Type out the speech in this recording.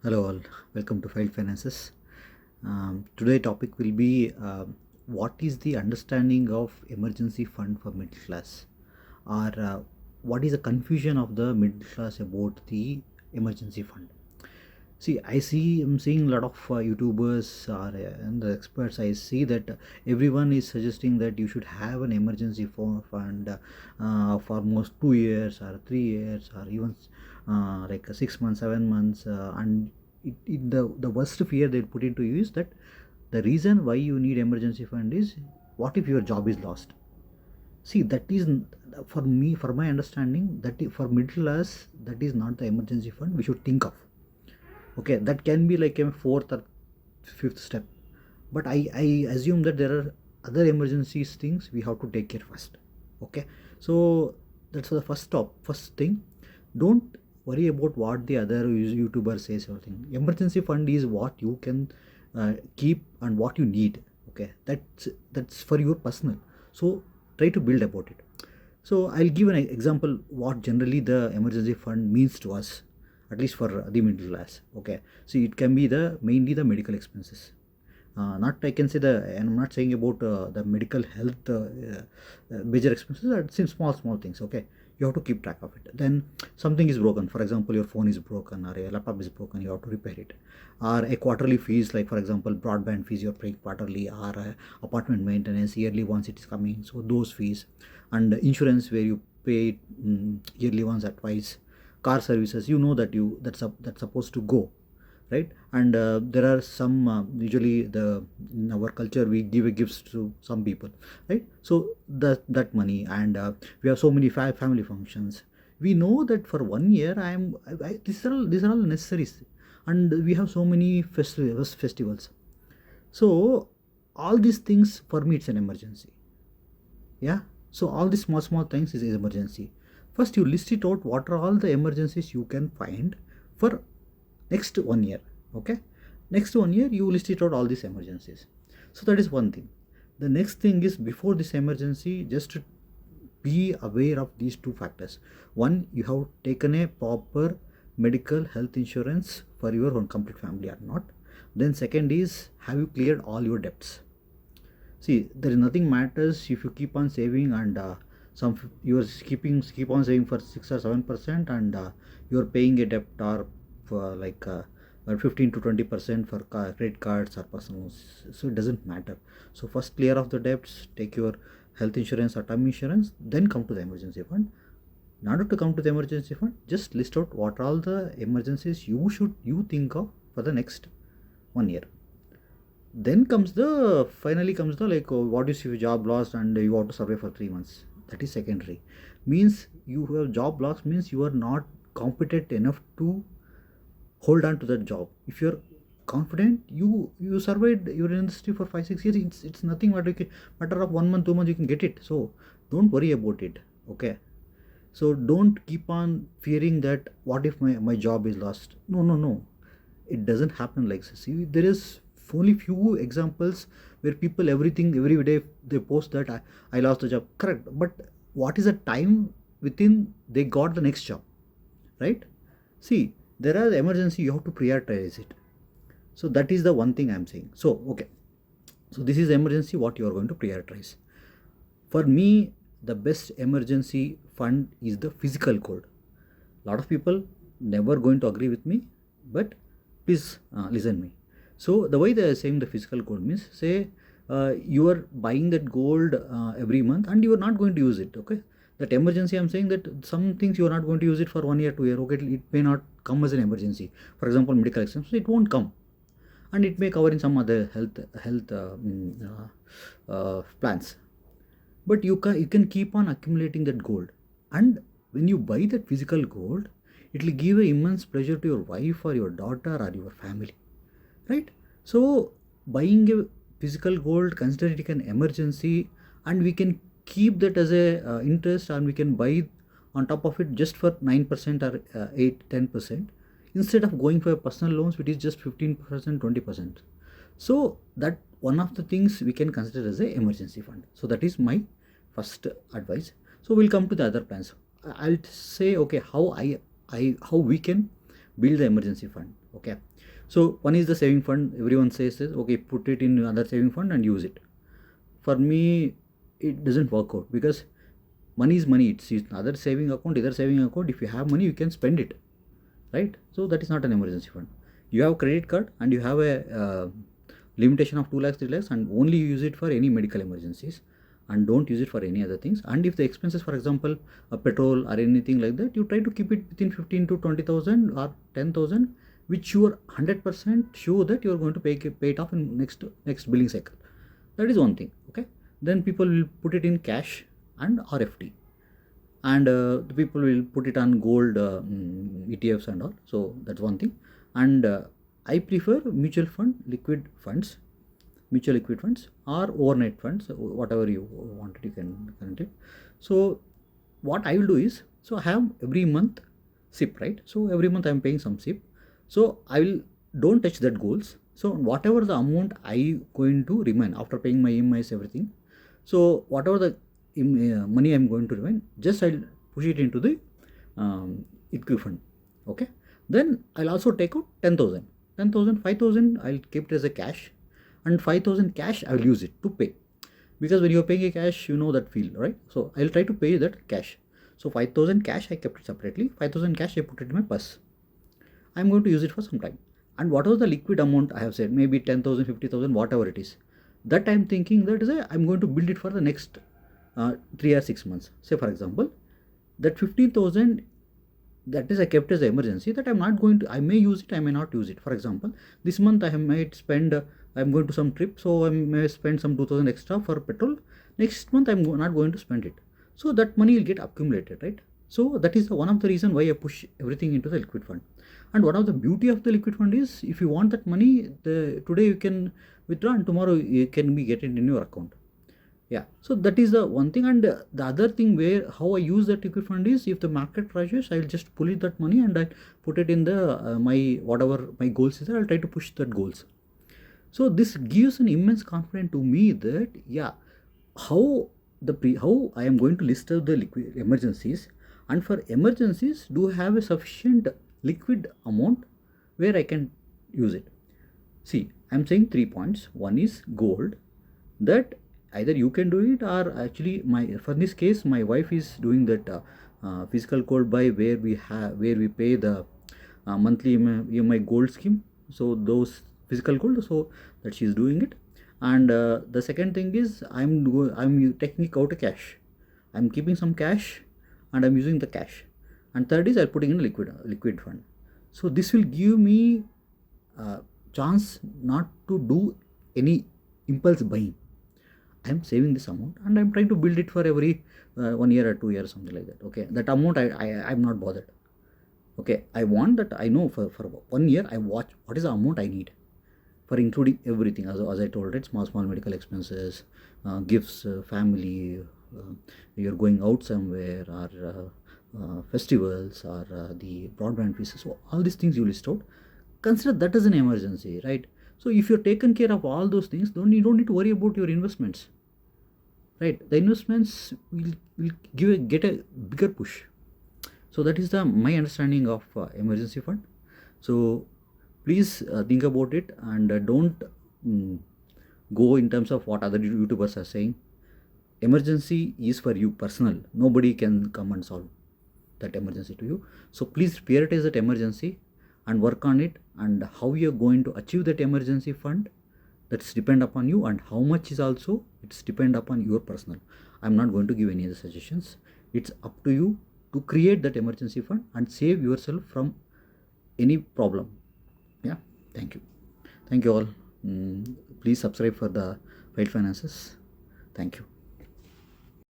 Hello all, welcome to File Finances. Today topic will be what is the understanding of emergency fund for middle class, or what is the confusion of the middle class about the emergency fund. See, I'm seeing a lot of YouTubers and the experts. I see that everyone is suggesting that you should have an emergency fund for almost 2 years or 3 years or even like 6 months, 7 months. And the worst fear they put into you is that the reason why you need emergency fund is what if your job is lost. See, that is for me, for my understanding, for middle class, that is not the emergency fund we should think of. Okay, that can be like a fourth or fifth step, but I assume that there are other emergencies things we have to take care first. Okay, so that's the first thing. Don't worry about what the other YouTuber says or thing. Emergency fund is what you can keep and what you need. Okay, that's for your personal, so try to build about it. So I'll give an example what generally the emergency fund means to us, at least for the middle class. Okay, so it can be the mainly the medical expenses. Not I can say and I'm not saying about the medical health major expenses. It's in small things. Okay, you have to keep track of it. Then something is broken. For example, your phone is broken or a laptop is broken. You have to repair it. Or a quarterly fees, like for example, broadband fees you're paying quarterly, or apartment maintenance yearly once it is coming. So those fees, and insurance where you pay it, yearly once or twice. Car services, you know that that's supposed to go, right? And there are some usually the in our culture we give a gifts to some people, right? So that money, and we have so many family functions. We know that for 1 year these are all necessaries, and we have so many festivals. So all these things for me it's an emergency. Yeah, so all these small things is emergency. First you list it out what are all the emergencies you can find for next 1 year. Okay, next 1 year you list it out all these emergencies. So that is one thing. The next thing is, before this emergency, just to be aware of these two factors. One, you have taken a proper medical health insurance for your own complete family or not. Then second is, have you cleared all your debts? See, there is nothing matters if you keep on saving, and you are keep on saving for 6 or 7%, and you are paying a debt or for like 15 to 20% for credit cards or personal loans. So it doesn't matter. So first clear off the debts, take your health insurance or term insurance, then come to the emergency fund. In order to come to the emergency fund, just list out what are all the emergencies you think of for the next 1 year. Then finally comes the like, what is your job loss and you have to survive for 3 months. That is secondary. Means you have job loss means you are not competent enough to hold on to that job. If you're confident, you survived your industry for 5 6 years. It's nothing matter of 1 month 2 months you can get it. So don't worry about it. Okay. So don't keep on fearing that what if my job is lost. No, it doesn't happen like this. See, there is only few examples where people everything every day they post that I lost the job. Correct, but what is the time within they got the next job, right? See, there are emergency, you have to prioritize it. So that is the one thing I'm saying. So okay, so this is emergency what you are going to prioritize. For me, the best emergency fund is the physical code. A lot of people never going to agree with me, but please listen me. So the way they are saying the physical gold means, say you are buying that gold every month and you are not going to use it. Okay, that emergency, I'm saying that some things you are not going to use it for 1 year 2 year. Okay, it may not come as an emergency. For example, medical expenses, it won't come, and it may cover in some other health plans. But you can keep on accumulating that gold, and when you buy that physical gold, it will give a immense pleasure to your wife or your daughter or your family, right? So buying a physical gold, consider it an emergency, and we can keep that as a interest, and we can buy on top of it just for 9% or 8 10%, instead of going for personal loans which is just 15% 20%. So that one of the things we can consider as a emergency fund. So that is my first advice. So we'll come to the other plans. I'll say, okay, how we can build the emergency fund. Okay, so one is the saving fund. Everyone says okay, put it in other saving fund and use it. For me, it doesn't work out because money is money. It's other saving account, either saving account. If you have money, you can spend it, right? So that is not an emergency fund. You have credit card and you have a limitation of 2 lakhs, 3 lakhs, and only use it for any medical emergencies, and don't use it for any other things. And if the expenses, for example, petrol or anything like that, you try to keep it within 15 to 20,000 or 10,000, which you are 100% sure that you are going to pay it off in next billing cycle. That is one thing. Okay, then people will put it in cash and RFT, and the people will put it on gold, ETFs and all. So that's one thing. And I prefer mutual funds, mutual liquid funds or overnight funds, whatever you wanted, you can connect it. So what I will do is, so I have every month SIP, right? So every month I am paying some SIP. So I will don't touch that goals. So whatever the amount I going to remain after paying my EMIs, everything. So whatever the money I'm going to remain, just I'll push it into the equity fund. Okay. Then I'll also take out 10,000, 5,000 I'll keep it as a cash, and 5,000 cash I will use it to pay, because when you're paying a cash, you know that feel, right? So I'll try to pay that cash. So 5,000 cash I kept it separately, 5,000 cash I put it in my purse. I'm going to use it for some time. And whatever the liquid amount I have said, maybe 10,000, 50,000, whatever it is, that I'm thinking that is I'm going to build it for the next 3 or 6 months. Say for example, that 15,000, that is I kept as an emergency, that I'm not going to, I may use it, I may not use it. For example, this month I might spend, I'm going to some trip, so I may spend some 2,000 extra for petrol. Next month I'm not going to spend it. So that money will get accumulated, right? So that is one of the reason why I push everything into the liquid fund. And one of the beauty of the liquid fund is, if you want that money, today you can withdraw and tomorrow you can be get it in your account. Yeah, so that is the one thing. And the other thing where how I use that liquid fund is, if the market crashes, I'll just pull it that money and I put it in the my whatever my goals is there, I'll try to push that goals. So this gives an immense confidence to me that how how I am going to list out the liquid emergencies, and for emergencies do have a sufficient liquid amount where I can use it. See, I'm saying 3 points. One is gold, that either you can do it, or actually for this case my wife is doing that physical gold buy, where we pay the monthly EMI gold scheme. So those physical gold, so that she's doing it. And the second thing is, I'm taking out a cash. I'm keeping some cash and I'm using the cash. And third is I'm putting in a liquid fund. So this will give me chance not to do any impulse buying. I'm saving this amount and I'm trying to build it for every 1 year or 2 years, something like that. Okay, that amount I'm not bothered. Okay, I want that, I know for 1 year I watch what is the amount I need for including everything, as I told, right? Small medical expenses, gifts, family, you're going out somewhere, or festivals, or the broadband fees. So all these things you list out, consider that as an emergency, right? So if you're taken care of all those things, you don't need to worry about your investments, right? The investments will get a bigger push. So that is my understanding of emergency fund. So please think about it, and don't go in terms of what other YouTubers are saying. Emergency is for you personal. Nobody can come and solve that emergency to you. So please prioritize that emergency and work on it, and how you're going to achieve that emergency fund, that's depend upon you, and how much is also, it's depend upon your personal. I'm not going to give any other suggestions. It's up to you to create that emergency fund and save yourself from any problem. Yeah, thank you all. Please subscribe for the Wild Finances. Thank you.